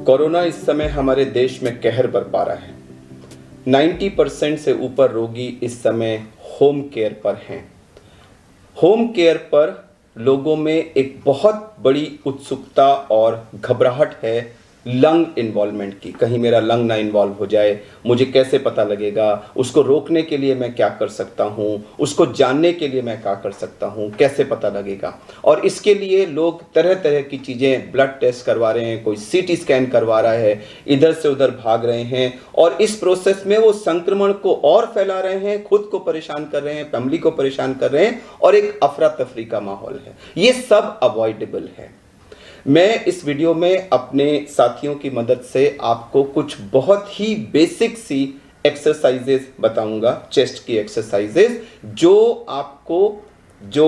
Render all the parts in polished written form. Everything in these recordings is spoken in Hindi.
कोरोना इस समय हमारे देश में कहर बरपा रहा है। 90% से ऊपर रोगी इस समय होम केयर पर हैं। होम केयर पर लोगों में एक बहुत बड़ी उत्सुकता और घबराहट है लंग इन्वॉल्वमेंट की। कहीं मेरा लंग ना इन्वॉल्व हो जाए, मुझे कैसे पता लगेगा, उसको रोकने के लिए मैं क्या कर सकता हूँ, उसको जानने के लिए मैं क्या कर सकता हूँ, कैसे पता लगेगा। और इसके लिए लोग तरह तरह की चीज़ें, ब्लड टेस्ट करवा रहे हैं, कोई सीटी स्कैन करवा रहा है, इधर से उधर भाग रहे हैं और इस प्रोसेस में वो संक्रमण को और फैला रहे हैं, खुद को परेशान कर रहे हैं, फैमिली को परेशान कर रहे हैं और एक अफरा तफरी का माहौल है। ये सब अवॉइडेबल है। मैं इस वीडियो में अपने साथियों की मदद से आपको कुछ बहुत ही बेसिक सी एक्सरसाइजेस बताऊंगा, चेस्ट की एक्सरसाइजेस, जो आपको जो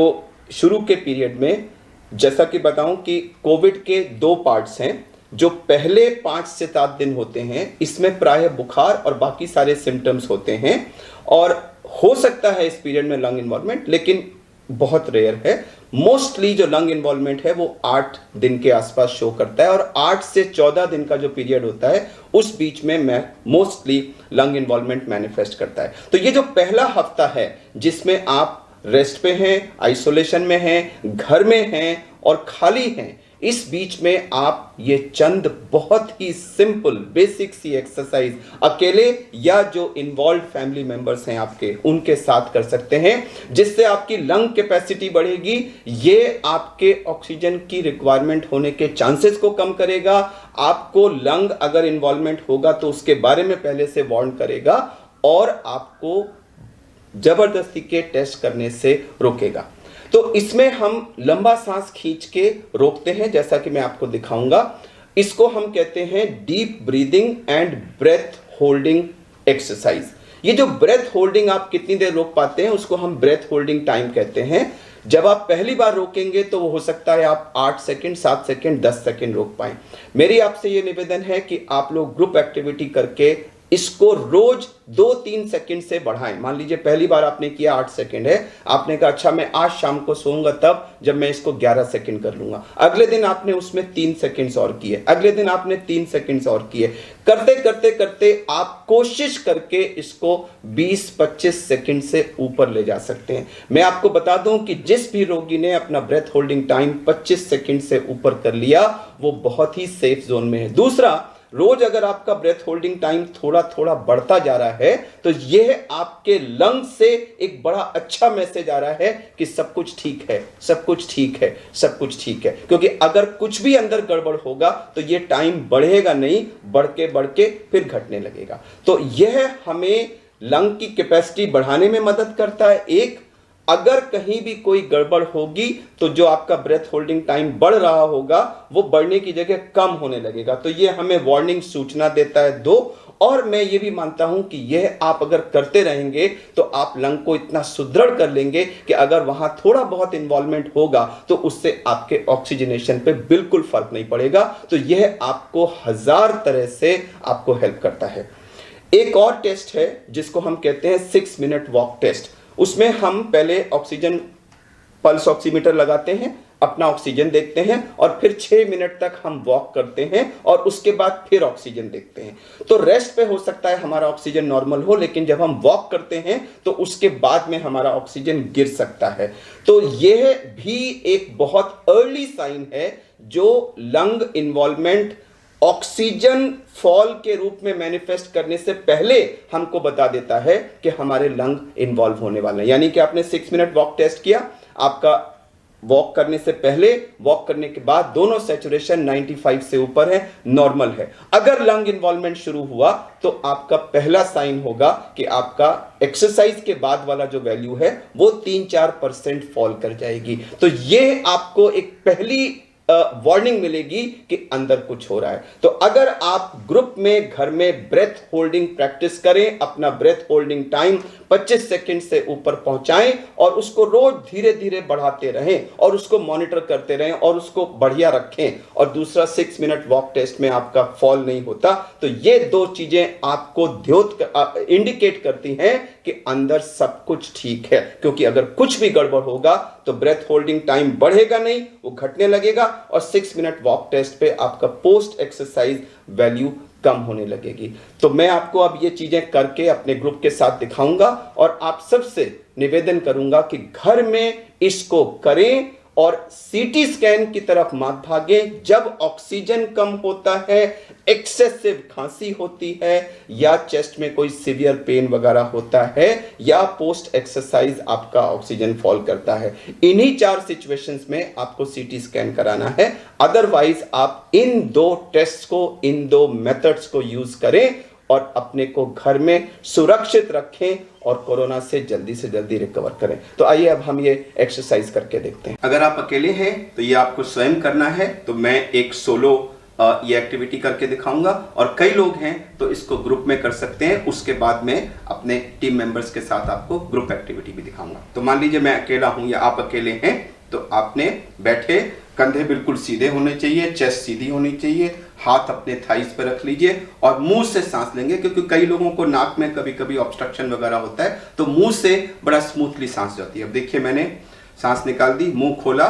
शुरू के पीरियड में, जैसा कि बताऊं कि कोविड के 2 पार्ट्स हैं। जो पहले 5 से 7 दिन होते हैं, इसमें प्रायः बुखार और बाकी सारे सिम्टम्स होते हैं और हो सकता है इस पीरियड में लंग इन्वॉल्वमेंट, लेकिन बहुत रेयर है। मोस्टली जो लंग इन्वॉल्वमेंट है वो 8 दिन के आसपास शो करता है और 8 से 14 दिन का जो पीरियड होता है उस बीच में मोस्टली लंग इन्वॉल्वमेंट मैनिफेस्ट करता है। तो ये जो पहला हफ्ता है जिसमें आप रेस्ट पे हैं, आइसोलेशन में हैं, घर में हैं और खाली हैं, इस बीच में आप ये चंद बहुत ही सिंपल बेसिक सी एक्सरसाइज अकेले या जो इन्वॉल्व फैमिली मेंबर्स हैं आपके, उनके साथ कर सकते हैं, जिससे आपकी लंग कैपेसिटी बढ़ेगी। ये आपके ऑक्सीजन की रिक्वायरमेंट होने के चांसेस को कम करेगा। आपको लंग अगर इन्वॉल्वमेंट होगा तो उसके बारे में पहले से वार्न करेगा और आपको जबरदस्ती के टेस्ट करने से रोकेगा। तो इसमें हम लंबा सांस खींच के रोकते हैं, जैसा कि मैं आपको दिखाऊंगा। इसको हम कहते हैं deep breathing and breath holding exercise. ये जो ब्रेथ होल्डिंग आप कितनी देर रोक पाते हैं उसको हम ब्रेथ होल्डिंग टाइम कहते हैं। जब आप पहली बार रोकेंगे तो वो हो सकता है आप 8 सेकंड, 7 सेकंड, 10 सेकंड रोक पाएं। मेरी आपसे ये निवेदन है कि आप लोग ग्रुप एक्टिविटी करके इसको रोज 2-3 सेकंड से बढ़ाएं। मान लीजिए पहली बार आपने किया 8 सेकंड है, आपने कहा अच्छा मैं आज शाम को सोऊंगा तब जब मैं इसको 11 सेकंड कर लूंगा। अगले दिन आपने उसमें 3 सेकंड्स और किए, अगले दिन आपने 3 सेकंड्स और किए। करते करते करते आप कोशिश करके इसको 20-25 सेकंड से ऊपर ले जा सकते हैं। मैं आपको बता दूं कि जिस भी रोगी ने अपना ब्रेथ होल्डिंग टाइम 25 सेकंड से ऊपर कर लिया वो बहुत ही सेफ जोन में है। दूसरा, रोज अगर आपका ब्रेथ होल्डिंग टाइम थोड़ा थोड़ा बढ़ता जा रहा है तो यह आपके लंग से एक बड़ा अच्छा मैसेज आ रहा है कि सब कुछ ठीक है, सब कुछ ठीक है, सब कुछ ठीक है। क्योंकि अगर कुछ भी अंदर गड़बड़ होगा तो यह टाइम बढ़ेगा नहीं, बढ़ के फिर घटने लगेगा। तो यह हमें लंग की कैपेसिटी बढ़ाने में मदद करता है। एक, अगर कहीं भी कोई गड़बड़ होगी तो जो आपका ब्रेथ होल्डिंग टाइम बढ़ रहा होगा वो बढ़ने की जगह कम होने लगेगा। तो ये हमें वार्निंग सूचना देता है। 2, और मैं ये भी मानता हूं कि यह आप अगर करते रहेंगे तो आप लंग को इतना सुदृढ़ कर लेंगे कि अगर वहां थोड़ा बहुत इन्वॉल्वमेंट होगा तो उससे आपके ऑक्सीजनेशन पे बिल्कुल फर्क नहीं पड़ेगा। तो यह आपको 1000 तरह से आपको हेल्प करता है। एक और टेस्ट है जिसको हम कहते हैं 6 मिनट वॉक टेस्ट। उसमें हम पहले ऑक्सीजन पल्स ऑक्सीमीटर लगाते हैं, अपना ऑक्सीजन देखते हैं और फिर 6 मिनट तक हम वॉक करते हैं और उसके बाद फिर ऑक्सीजन देखते हैं। तो रेस्ट पे हो सकता है हमारा ऑक्सीजन नॉर्मल हो, लेकिन जब हम वॉक करते हैं तो उसके बाद में हमारा ऑक्सीजन गिर सकता है। तो यह भी एक बहुत अर्ली साइन है जो लंग इन्वॉल्वमेंट ऑक्सीजन फॉल के रूप में मैनिफेस्ट करने से पहले हमको बता देता है कि हमारे लंग इन्वॉल्व होने वाले हैं। यानी कि आपने 6 मिनट वॉक टेस्ट किया, आपका वॉक करने से पहले, वॉक करने के बाद दोनों सैचुरेशन 95 से ऊपर है, नॉर्मल है। अगर लंग इन्वॉल्वमेंट शुरू हुआ तो आपका पहला साइन होगा कि आपका एक्सरसाइज के बाद वाला जो वैल्यू है वो 3-4% फॉल कर जाएगी। तो ये आपको एक पहली वार्निंग मिलेगी कि अंदर कुछ हो रहा है। तो अगर आप ग्रुप में, घर में ब्रेथ होल्डिंग प्रैक्टिस करें, अपना ब्रेथ होल्डिंग टाइम 25 सेकंड से ऊपर पहुंचाएं और उसको रोज धीरे धीरे बढ़ाते रहें और उसको मॉनिटर करते रहें और उसको बढ़िया रखें, और दूसरा 6 मिनट वॉक टेस्ट में आपका फॉल नहीं होता, तो ये 2 चीजें आपको इंडिकेट करती हैं कि अंदर सब कुछ ठीक है। क्योंकि अगर कुछ भी गड़बड़ होगा तो ब्रेथ होल्डिंग टाइम बढ़ेगा नहीं, वो घटने लगेगा और 6 मिनट वॉक टेस्ट पे आपका पोस्ट एक्सरसाइज वैल्यू कम होने लगेगी। तो मैं आपको अब ये चीजें करके अपने ग्रुप के साथ दिखाऊंगा और आप सबसे निवेदन करूंगा कि घर में इसको करें और सीटी स्कैन की तरफ मत भागें। जब ऑक्सीजन कम होता है, एक्सेसिव खांसी होती है या चेस्ट में कोई सीवियर पेन वगैरह होता है या पोस्ट एक्सरसाइज आपका ऑक्सीजन फॉल करता है, इन्हीं 4 सिचुएशंस में आपको सीटी स्कैन कराना है। अदरवाइज आप इन 2 टेस्ट को, इन 2 मेथड्स को यूज करें और अपने को घर में सुरक्षित रखें और कोरोना से जल्दी रिकवर करें। तो आइए अब हम ये एक्सरसाइज करके देखते हैं। अगर आप अकेले हैं तो ये आपको स्वयं करना है, तो मैं एक सोलो ये एक्टिविटी करके दिखाऊंगा और कई लोग हैं तो इसको ग्रुप में कर सकते हैं। उसके बाद में अपने टीम मेंबर्स के साथ आपको ग्रुप एक्टिविटी भी दिखाऊंगा। तो मान लीजिए मैं अकेला हूं या आप अकेले हैं, तो आपने बैठे, कंधे बिल्कुल सीधे होने चाहिए, चेस्ट सीधी होनी चाहिए, हाथ अपने थाइस पे रख लीजिए और मुंह से सांस लेंगे, क्योंकि कई लोगों को नाक में कभी कभी ऑब्स्ट्रक्शन वगैरह होता है, तो मुंह से बड़ा स्मूथली सांस जाती है। अब देखिए मैंने सांस निकाल दी, मुंह खोला,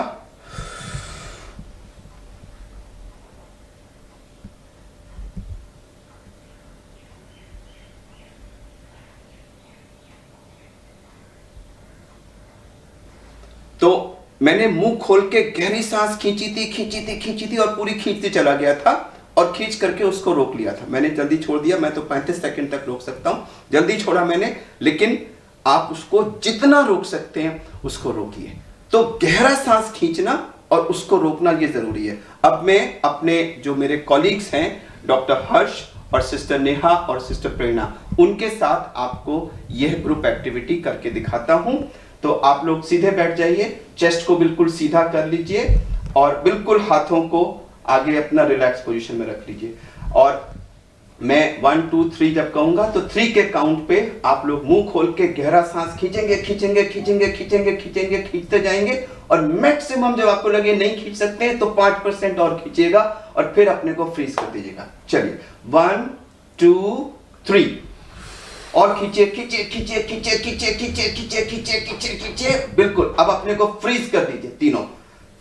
तो मैंने मुंह खोल के गहरी सांस खींची थी और पूरी खींचते चला गया था और खींच करके उसको रोक लिया था। मैंने जल्दी छोड़ दिया, मैं तो 35 सेकंड तक रोक सकता हूं, जल्दी छोड़ा मैंने, लेकिन आप उसको जितना रोक सकते हैं उसको रोकिए। तो गहरा सांस खींचना और उसको रोकना ये जरूरी है। अब मैं अपने जो मेरे कॉलीग्स हैं, डॉक्टर हर्ष और सिस्टर नेहा और सिस्टर प्रेरणा, उनके साथ आपको यह ग्रुप एक्टिविटी करके दिखाता हूं। तो आप लोग सीधे बैठ जाइए, चेस्ट को बिल्कुल सीधा कर लीजिए और बिल्कुल हाथों को आगे अपना रिलैक्स पोजीशन में रख लीजिए। और मैं 1 2 3 जब कहूंगा तो 3 के काउंट पे आप लोग मुंह खोल के गहरा सांस खींचते जाएंगे और मैक्सिमम जब आपको लगे नहीं खींच सकते हैं तो 5% और खींचिएगा और फिर अपने को फ्रीज कर दीजिएगा। चलिए 1 2 3 और खींचे, बिल्कुल। अब अपने को फ्रीज कर दीजिए, तीनों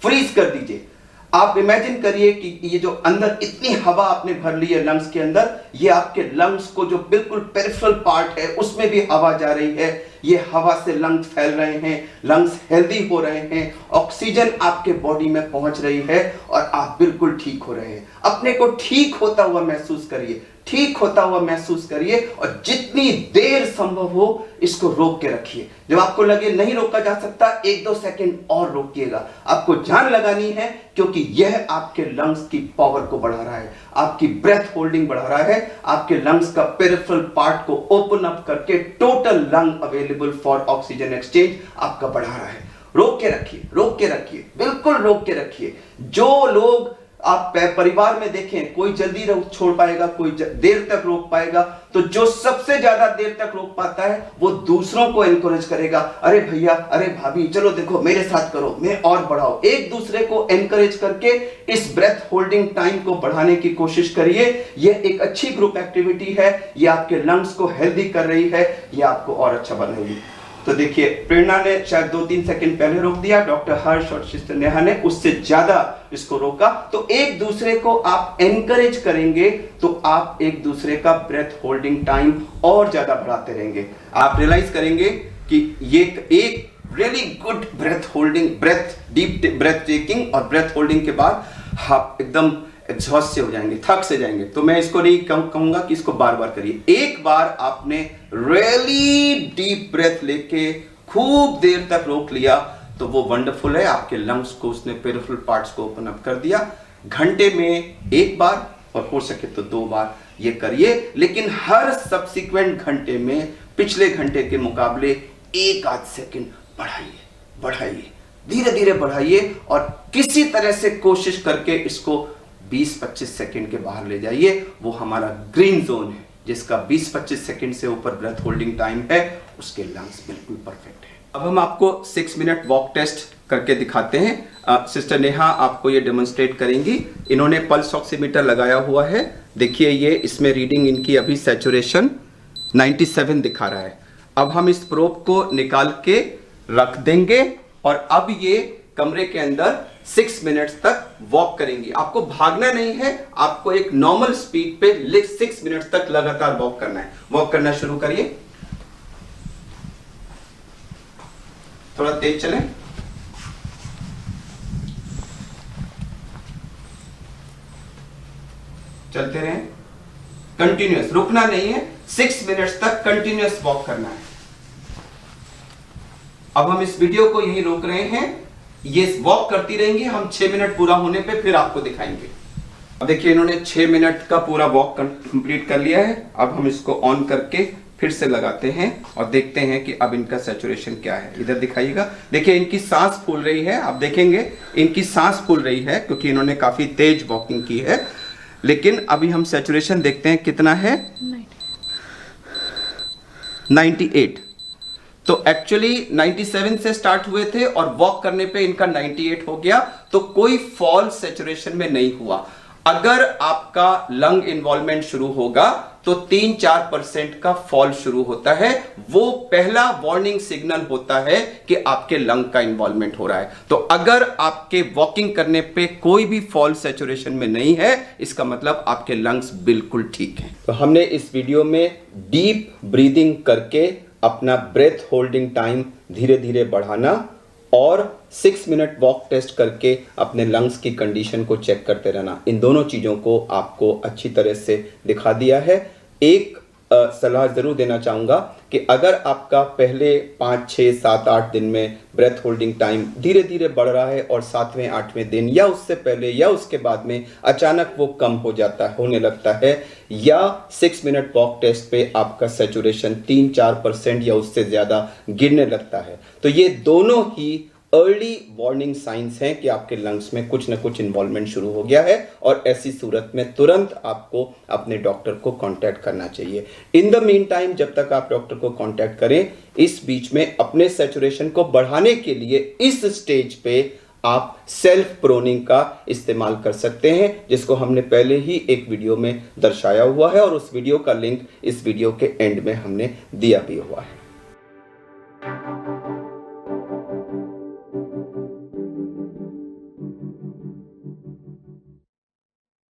फ्रीज कर दीजिए। आप इमेजिन करिए कि ये जो अंदर इतनी हवा आपने भर ली है लंग्स के अंदर, ये आपके लंग्स को जो बिल्कुल पेरिफेरल पार्ट है उसमें भी हवा जा रही है, ये हवा से लंग्स फैल रहे हैं, लंग्स हेल्दी हो रहे हैं, ऑक्सीजन आपके बॉडी में पहुंच रही है और आप बिल्कुल ठीक हो रहे हैं। अपने को ठीक होता हुआ महसूस करिए, ठीक होता हुआ महसूस करिए और जितनी देर संभव हो इसको रोक के रखिए। जब आपको लगे नहीं रोका जा सकता, 1-2 सेकंड और रोकिएगा। आपको जान लगानी है, क्योंकि यह आपके लंग्स की पावर को बढ़ा रहा है, आपकी ब्रेथ होल्डिंग बढ़ा रहा है, आपके लंग्स का पेरिफेरल पार्ट को ओपन अप करके total lung available for oxygen exchange आपका बढ़ा रहा है। रोक के रखिए, रोक के रखिए, बिल्कुल रोक के रखिए। जो लोग आप परिवार में देखें, कोई जल्दी छोड़ पाएगा, कोई देर तक रोक पाएगा, तो जो सबसे ज्यादा देर तक रोक पाता है वो दूसरों को एनकरेज करेगा। अरे भैया, अरे भाभी, चलो देखो मेरे साथ करो, मैं और बढ़ाओ। एक दूसरे को एनकरेज करके इस ब्रेथ होल्डिंग टाइम को बढ़ाने की कोशिश करिए। यह एक अच्छी ग्रुप एक्टिविटी है, ये आपके लंग्स को हेल्दी कर रही है, ये आपको और अच्छा बनाएगी। तो देखिए, प्रेरणा ने शायद 2-3 सेकंड पहले रोक दिया, डॉक्टर हर्ष और सिस्टर नेहा ने उससे ज्यादा इसको रोका। तो एक दूसरे को आप एनकरेज करेंगे तो आप एक दूसरे का ब्रेथ होल्डिंग टाइम और ज्यादा बढ़ाते रहेंगे। आप रियलाइज करेंगे कि ये एक really good breath holding, deep breath taking और ब्रेथ होल्डिंग के बाद आप एकदम एग्जॉस्ट से हो जाएंगे, थक से जाएंगे। तो मैं इसको नहीं कहूंगा कि इसको बार बार करिए। एक बार आपने रियली डीप ब्रेथ लेके खूब देर तक रोक लिया तो वो वंडरफुल है, आपके लंग्स को उसने पेरिफेरल पार्ट्स को ओपन अप कर दिया। घंटे में 1 बार और हो सके तो 2 बार ये करिए, लेकिन हर सब्सिक्वेंट घंटे में पिछले घंटे के मुकाबले 1-8 सेकंड बढ़ाइए, धीरे धीरे बढ़ाइए और किसी तरह से कोशिश करके इसको 20-25 सेकंड के बाहर ले जाइए। वो हमारा ग्रीन जोन है, जिसका 20-25 सेकंड से ऊपर ब्रेथ होल्डिंग टाइम है, उसके लंग्स बिल्कुल परफेक्ट है। अब हम आपको 6 मिनट वॉक टेस्ट करके दिखाते हैं। सिस्टर नेहा आपको ये डेमोन्स्ट्रेट करेंगी। इन्होंने पल्स ऑक्सीमीटर लगाया हुआ है, देखिए ये इसमें रीडिंग इनकी अभी सैचुरेशन 97 दिखा रहा है। अब हम इस प्रोब को निकाल के रख देंगे और अब ये कमरे के अंदर 6 मिनट्स तक वॉक करेंगी। आपको भागना नहीं है, आपको एक नॉर्मल स्पीड पे 6 मिनट्स तक लगातार वॉक करना है। वॉक करना शुरू करिए, थोड़ा तेज चलें। चलते रहें, कंटिन्यूअस, रुकना नहीं है। 6 मिनट्स तक कंटिन्यूअस वॉक करना है। अब हम इस वीडियो को यहीं रोक रहे हैं, ये वॉक करती रहेंगी। हम 6 मिनट पूरा होने पे फिर आपको दिखाएंगे। अब देखिए इन्होंने 6 मिनट का पूरा वॉक कंप्लीट कर लिया है। अब हम इसको ऑन करके फिर से लगाते हैं और देखते हैं कि अब इनका सैचुरेशन क्या है। इधर दिखाइएगा, देखिए इनकी सांस फूल रही है। आप देखेंगे इनकी सांस फूल रही है क्योंकि इन्होंने काफी तेज वॉकिंग की है। लेकिन अभी हम सैचुरेशन देखते हैं कितना है, 98। तो एक्चुअली 97 से स्टार्ट हुए थे और वॉक करने पे इनका 98 हो गया। तो कोई फॉल सैचुरेशन में नहीं हुआ। अगर आपका लंग इन्वॉल्वमेंट शुरू होगा तो 3-4% का फॉल शुरू होता है। वो पहला वार्निंग सिग्नल होता है कि आपके लंग का इन्वॉल्वमेंट हो रहा है। तो अगर आपके वॉकिंग करने पे कोई भी फॉल सैचुरेशन में नहीं है, इसका मतलब आपके लंग्स बिल्कुल ठीक हैं। तो हमने इस वीडियो में डीप ब्रीदिंग करके अपना ब्रेथ होल्डिंग टाइम धीरे धीरे बढ़ाना और 6 मिनट वॉक टेस्ट करके अपने लंग्स की कंडीशन को चेक करते रहना, इन दोनों चीज़ों को आपको अच्छी तरह से दिखा दिया है। एक सलाह ज़रूर देना चाहूँगा कि अगर आपका पहले 5, 6, 7, 8 दिन में ब्रेथ होल्डिंग टाइम धीरे धीरे बढ़ रहा है और 7वें, 8वें दिन या उससे पहले या उसके बाद में अचानक वो कम हो जाता है, होने लगता है, या 6 मिनट वॉक टेस्ट पे आपका सैचुरेशन 3-4% या उससे ज़्यादा गिरने लगता है, तो ये दोनों ही अर्ली वार्निंग साइंस हैं कि आपके लंग्स में कुछ ना कुछ इन्वॉल्वमेंट शुरू हो गया है और ऐसी सूरत में तुरंत आपको अपने डॉक्टर को कांटेक्ट करना चाहिए। इन द मीन टाइम, जब तक आप डॉक्टर को कांटेक्ट करें, इस बीच में अपने सैचुरेशन को बढ़ाने के लिए इस स्टेज पे आप सेल्फ प्रोनिंग का इस्तेमाल कर सकते हैं, जिसको हमने पहले ही एक वीडियो में दर्शाया हुआ है और उस वीडियो का लिंक इस वीडियो के एंड में हमने दिया भी हुआ है।